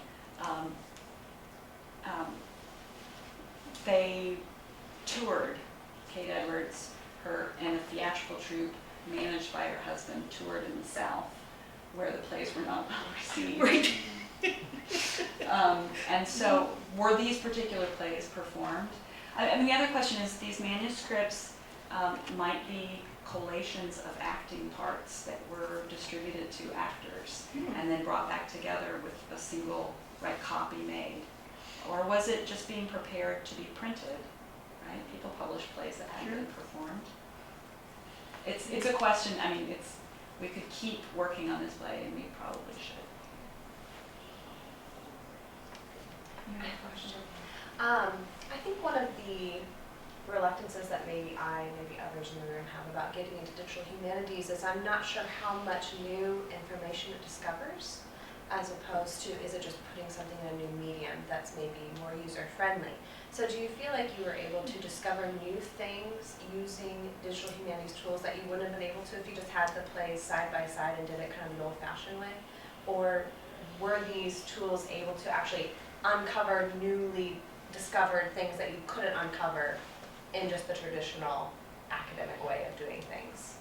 they toured, Kate Edwards, and a theatrical troupe managed by her husband toured in the South, where the plays were not well received. Right. And so, were these particular plays performed? I mean, the other question is, these manuscripts might be collations of acting parts that were distributed to actors and then brought back together with a single copy made. Or was it just being prepared to be printed, right? People publish plays that hadn't been performed. It's a question, I mean, we could keep working on this play, and we probably should. I have a question. I think one of the reluctances that maybe others in the room have about getting into digital humanities is I'm not sure how much new information it discovers, as opposed to is it just putting something in a new medium that's maybe more user-friendly. So do you feel like you were able to discover new things using digital humanities tools that you wouldn't have been able to if you just had the plays side by side and did it kind of the old-fashioned way? Or were these tools able to actually uncover newly discovered things that you couldn't uncover in just the traditional academic way of doing things?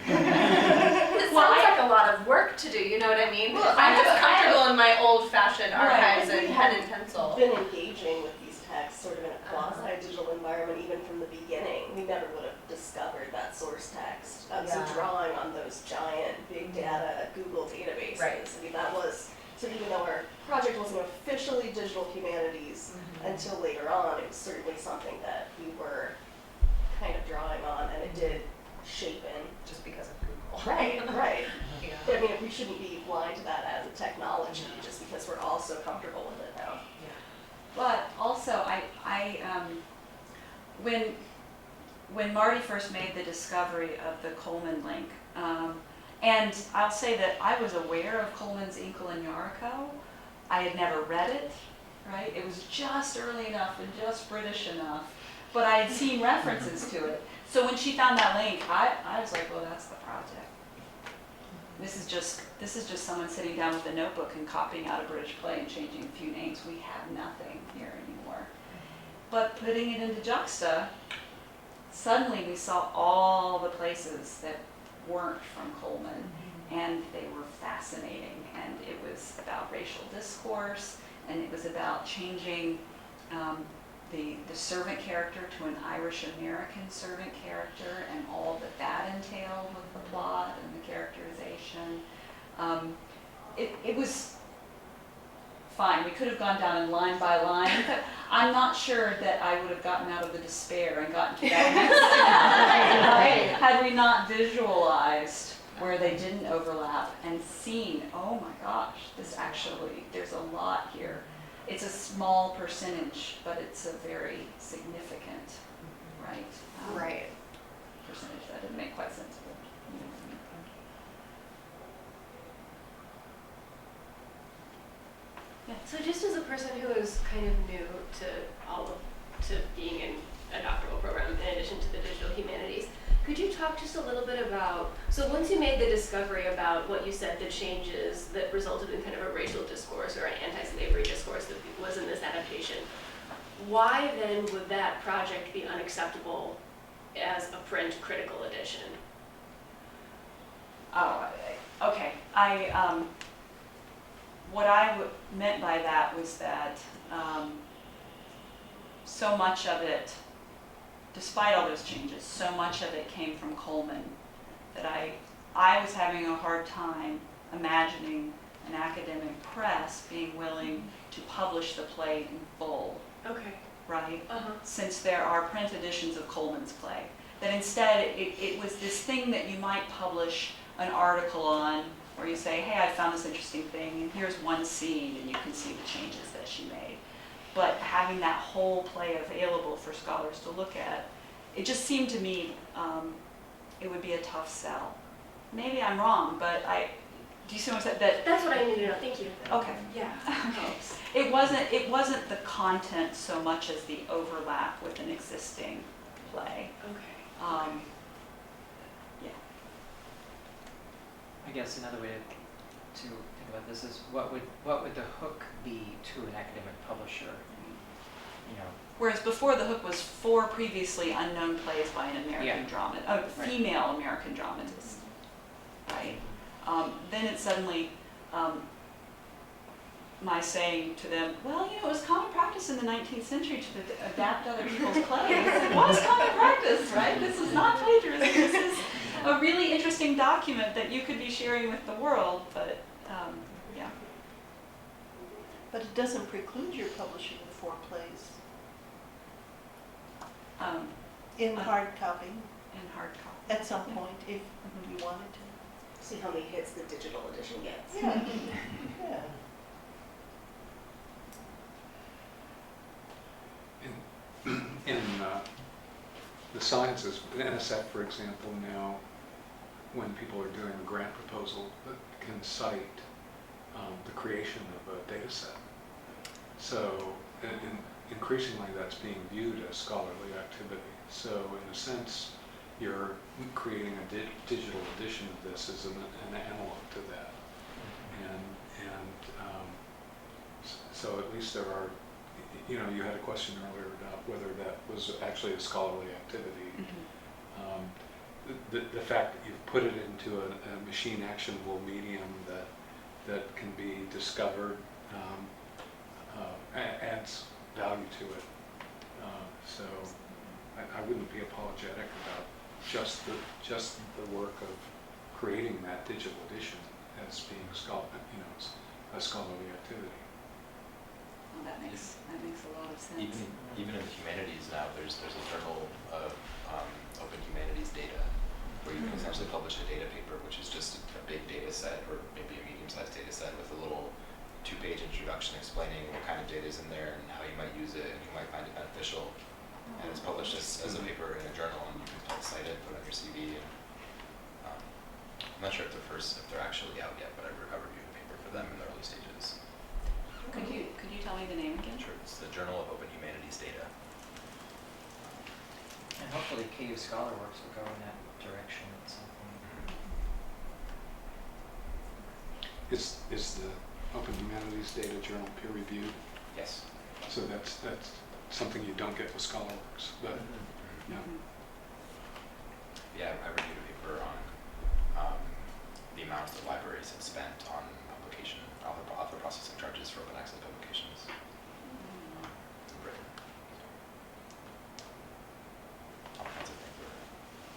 It sounds like a lot of work to do, you know what I mean? I'm just comfortable in my old-fashioned archives and pen and pencil. Been engaging with these texts sort of in a quasi-digital environment even from the beginning. We never would have discovered that source text. So Yeah. drawing on those giant big data Google databases. Right. I mean, that was, so even though our project wasn't officially digital humanities until later on, it was certainly something that we were kind of drawing on, and it did shape in. Just because of Google. Right, right. Yeah. I mean, we shouldn't be blind to that as a technology, just because we're all so comfortable with it now. But also, when Marty first made the discovery of the Coleman link, and I'll say that I was aware of Coleman's Inkle and Yarico. I had never read it, right? It was just early enough and just British enough, but I had seen references to it. So when she found that link, I was like, well, that's the project. This is just someone sitting down with a notebook and copying out a British play and changing a few names. We have nothing here anymore. But putting it into Juxta, suddenly we saw all the places that weren't from Coleman, and they were fascinating. And it was about racial discourse, and it was about changing the servant character to an Irish-American servant character, and all that entailed with the plot and the characterization. It was fine. We could have gone down in line by line. I'm not sure that I would have gotten out of the despair and gotten to that next step, had we not visualized where they didn't overlap and seen, oh my gosh, there's a lot here. It's a small percentage, but it's a very significant, right? Right. Percentage. That didn't make quite sense. But, yeah. So just as a person who is kind of new to being in a doctoral program in addition to the digital humanities, could you talk just a little bit about, so once you made the discovery about what you said, the changes that resulted in kind of a racial discourse or an anti-slavery discourse that was in this adaptation, why then would that project be unacceptable as a print critical edition? Oh, okay. What I meant by that was that so much of it, despite all those changes, so much of it came from Coleman that I was having a hard time imagining an academic press being willing to publish the play in full, Okay. right? Uh-huh. Since there are print editions of Coleman's play. That instead it was this thing that you might publish an article on where you say, hey, I found this interesting thing, and here's one scene, and you can see the changes that she made. But having that whole play available for scholars to look at, it just seemed to me it would be a tough sell. Maybe I'm wrong, but do you see what I'm saying? That's what I needed to know. Thank you. Okay. Yeah. Helps. It wasn't the content so much as the overlap with an existing play. Okay. Yeah. I guess another way to think about this is what would the hook be to an academic publisher? You know, Whereas before, the hook was 4 previously unknown plays by an American female American dramatist, right? Then it suddenly, my saying to them, well, you know, it was common practice in the 19th century to adapt other people's plays. It was common practice, right? This is not plagiarism. This is a really interesting document that you could be sharing with the world, but yeah. But it doesn't preclude your publishing of 4 plays in hard copy In hard copy. at some point if you wanted to. See how many hits the digital edition gets. Yeah. Yeah. In the sciences, NSF, for example, now, when people are doing a grant proposal, can cite the creation of a data set. So increasingly that's being viewed as scholarly activity. So in a sense, you're creating a digital edition of this as an analog to that. So at least there are, you know, you had a question earlier about whether that was actually a scholarly activity. the fact that you've put it into a machine actionable medium that can be discovered adds value to it. So I wouldn't be apologetic about just the work of creating that digital edition as being a scholarly activity. Well, that makes a lot of sense. Even in the humanities now, there's a journal of open humanities data where you can essentially publish a data paper, which is just a big data set or maybe a medium-sized data set with a little 2-page introduction explaining what kind of data is in there and how you might use it and you might find it beneficial. And it's published as a paper in a journal, and you can cite it, put it on your CV. And, I'm not sure if they're actually out yet, but I reviewed the paper for them in the early stages. Could you tell me the name again? Sure, it's the Journal of Open Humanities Data. And hopefully KU ScholarWorks will go in that direction at some point. Is the Open Humanities Data Journal peer reviewed? Yes. So that's something you don't get with ScholarWorks, but yeah. Yeah, I reviewed a paper on the amount that libraries have spent on publication, author processing charges for open access publications in Britain. All kinds of things that are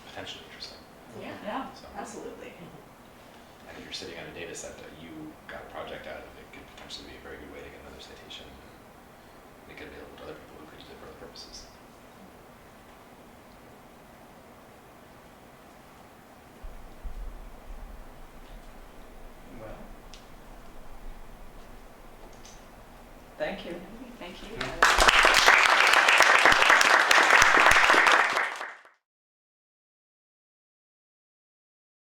potentially interesting. Yeah, So, absolutely. and if you're sitting on a data set that you got a project out of, it could potentially be a very good way to get another citation and make it available to other people who could use it for other purposes. Well, thank you. Thank you.